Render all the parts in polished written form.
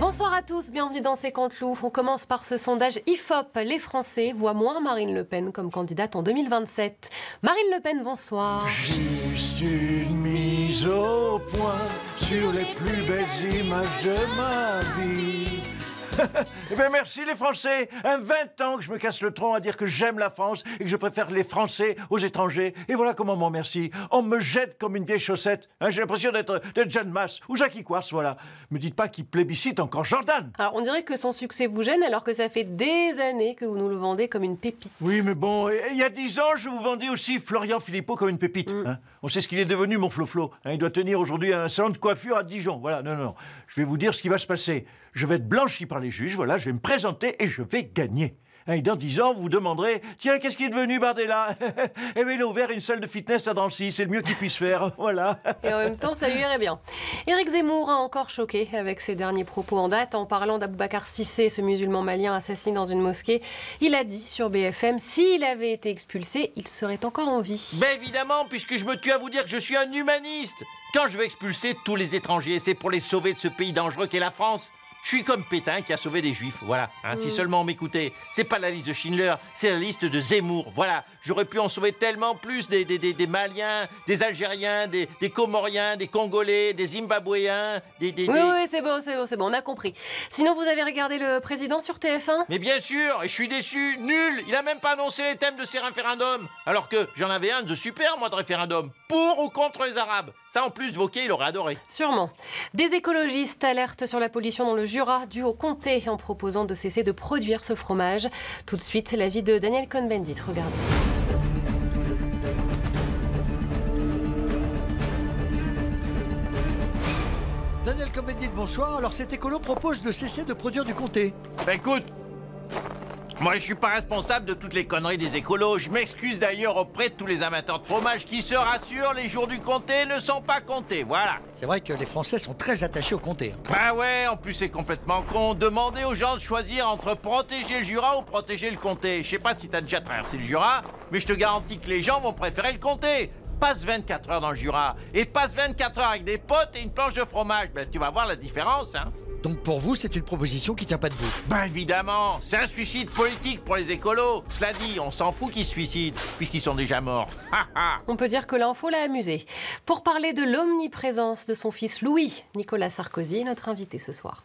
Bonsoir à tous, bienvenue dans C'est contre loup. On commence par ce sondage IFOP. Les Français voient moins Marine Le Pen comme candidate en 2027. Marine Le Pen, bonsoir. Juste une mise au point sur les plus belles images de ma vie. Eh bien merci les Français. 20 ans que je me casse le tronc à dire que j'aime la France et que je préfère les Français aux étrangers. Et voilà comment on m'en remercie. On me jette comme une vieille chaussette. J'ai l'impression d'être Jeanne Masse ou Jackie Coarse, voilà. Me dites pas qu'il plébiscite encore Jordan. Alors on dirait que son succès vous gêne alors que ça fait des années que vous nous le vendez comme une pépite. Oui mais bon, il y a 10 ans je vous vendais aussi Florian Philippot comme une pépite. On sait ce qu'il est devenu mon Flo-Flo. Il doit tenir aujourd'hui un salon de coiffure à Dijon. Voilà, non. Je vais vous dire ce qui va se passer. Je vais être blanchi par les juges, voilà, je vais me présenter et je vais gagner. Et dans 10 ans, vous vous demanderez, tiens, qu'est-ce qui est devenu Bardella? Eh bien, il a ouvert une salle de fitness à Drancy, c'est le mieux qu'il puisse faire, voilà. Et en même temps, ça lui irait bien. Éric Zemmour a encore choqué avec ses derniers propos en date. En parlant d'Aboubacar Cissé, ce musulman malien assassiné dans une mosquée, il a dit sur BFM, s'il avait été expulsé, il serait encore en vie. Ben évidemment, puisque je me tue à vous dire que je suis un humaniste. Quand je veux expulser tous les étrangers, c'est pour les sauver de ce pays dangereux qu'est la France. Je suis comme Pétain qui a sauvé des Juifs, voilà. Si seulement on m'écoutait. C'est pas la liste de Schindler, c'est la liste de Zemmour, voilà. J'aurais pu en sauver tellement plus, des Maliens, des Algériens, des Comoriens, des Congolais, des Zimbabwéens, Oui, c'est bon, on a compris. Sinon, vous avez regardé le président sur TF1 ? Mais bien sûr, et je suis déçu, nul. Il a même pas annoncé les thèmes de ses référendums. Alors que j'en avais un de super, moi, de référendum. Pour ou contre les Arabes. Ça, en plus, Wauquiez, il aurait adoré. Sûrement. Des écologistes alertent sur la pollution dans le Jura due au comté en proposant de cesser de produire ce fromage. Tout de suite, l'avis de Daniel Cohn-Bendit. Regardez. Daniel Cohn-Bendit, bonsoir. Alors cet écolo propose de cesser de produire du comté. Ben écoute, moi je suis pas responsable de toutes les conneries des écolos. Je m'excuse d'ailleurs auprès de tous les amateurs de fromage qui se rassurent, les jours du comté ne sont pas comptés, voilà. C'est vrai que les Français sont très attachés au comté. Bah ouais, en plus c'est complètement con. Demandez aux gens de choisir entre protéger le Jura ou protéger le comté. Je sais pas si t'as déjà traversé le Jura, mais je te garantis que les gens vont préférer le comté. Passe 24 heures dans le Jura et passe 24 heures avec des potes et une planche de fromage. Ben tu vas voir la différence, hein. Donc pour vous, c'est une proposition qui tient pas debout. Ben évidemment, c'est un suicide politique pour les écolos. Cela dit, on s'en fout qu'ils se suicident, puisqu'ils sont déjà morts. On peut dire que l'info l'a amusé. Pour parler de l'omniprésence de son fils Louis, Nicolas Sarkozy est notre invité ce soir.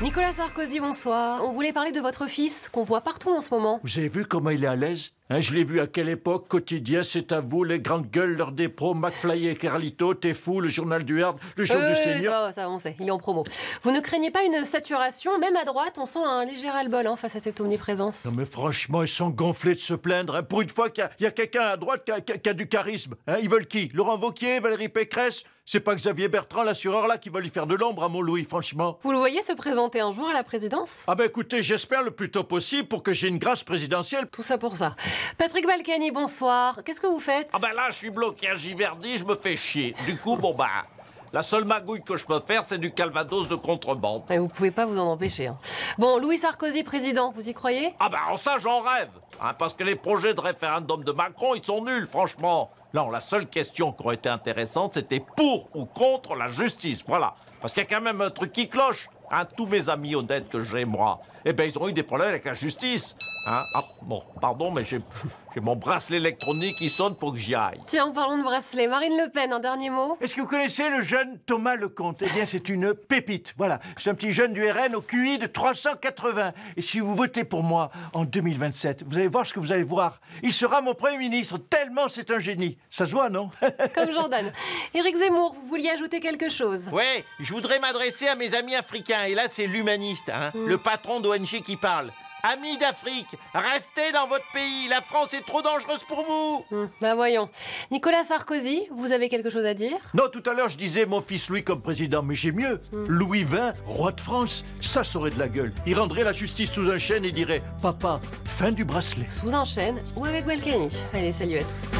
Nicolas Sarkozy, bonsoir. On voulait parler de votre fils, qu'on voit partout en ce moment. Vous avez vu comment il est à l'aise? Je l'ai vu à quelle époque, quotidien, c'est à vous, les grandes gueules, l'heure des pros, McFly et Carlito, T'es fou, le journal du Hard, le show du Seigneur. Ça, on sait, il est en promo. Vous ne craignez pas une saturation? Même à droite, on sent un léger ras-le-bol face à cette omniprésence. Non mais franchement, ils sont gonflés de se plaindre. Pour une fois qu'il y a quelqu'un à droite qui a du charisme. Ils veulent qui? Laurent Wauquiez, Valérie Pécresse? C'est pas Xavier Bertrand, l'assureur là, qui va lui faire de l'ombre à mon Louis, franchement. Vous le voyez se présenter un jour à la présidence? Ah ben écoutez, j'espère le plus tôt possible pour que j'ai une grâce présidentielle. Tout ça pour ça. Patrick Balkany, bonsoir. Qu'est-ce que vous faites? Ah ben là, je suis bloqué à Giverny, je me fais chier. Du coup, la seule magouille que je peux faire, c'est du calvados de contrebande. Et vous pouvez pas vous en empêcher. Bon, Louis Sarkozy, président, vous y croyez? Ah ben en ça, j'en rêve. Parce que les projets de référendum de Macron, ils sont nuls, franchement. Non, la seule question qui aurait été intéressante, c'était pour ou contre la justice, voilà. Parce qu'il y a quand même un truc qui cloche. Tous mes amis honnêtes que j'ai, moi, eh ben, ils ont eu des problèmes avec la justice. Bon, pardon, mais j'ai mon bracelet électronique qui sonne, faut que j'y aille. Tiens, en parlant de bracelet, Marine Le Pen, un dernier mot? Est-ce que vous connaissez le jeune Thomas Lecomte? Eh bien, c'est une pépite, voilà. C'est un petit jeune du RN au QI de 380. Et si vous votez pour moi en 2027, vous allez voir ce que vous allez voir. Il sera mon Premier ministre, tellement c'est un génie. Ça se voit, non? Comme Jordan. Éric Zemmour, vous vouliez ajouter quelque chose? Ouais, je voudrais m'adresser à mes amis africains. Et là, c'est l'humaniste, le patron d'ONG qui parle. Amis d'Afrique, restez dans votre pays. La France est trop dangereuse pour vous. Ben voyons. Nicolas Sarkozy, vous avez quelque chose à dire? Non, tout à l'heure, je disais mon fils Louis comme président, mais j'ai mieux. Louis XX, roi de France, ça saurait de la gueule. Il rendrait la justice sous un chêne et dirait « Papa, fin du bracelet ». Sous un chêne ou avec Balkany. Allez, salut à tous.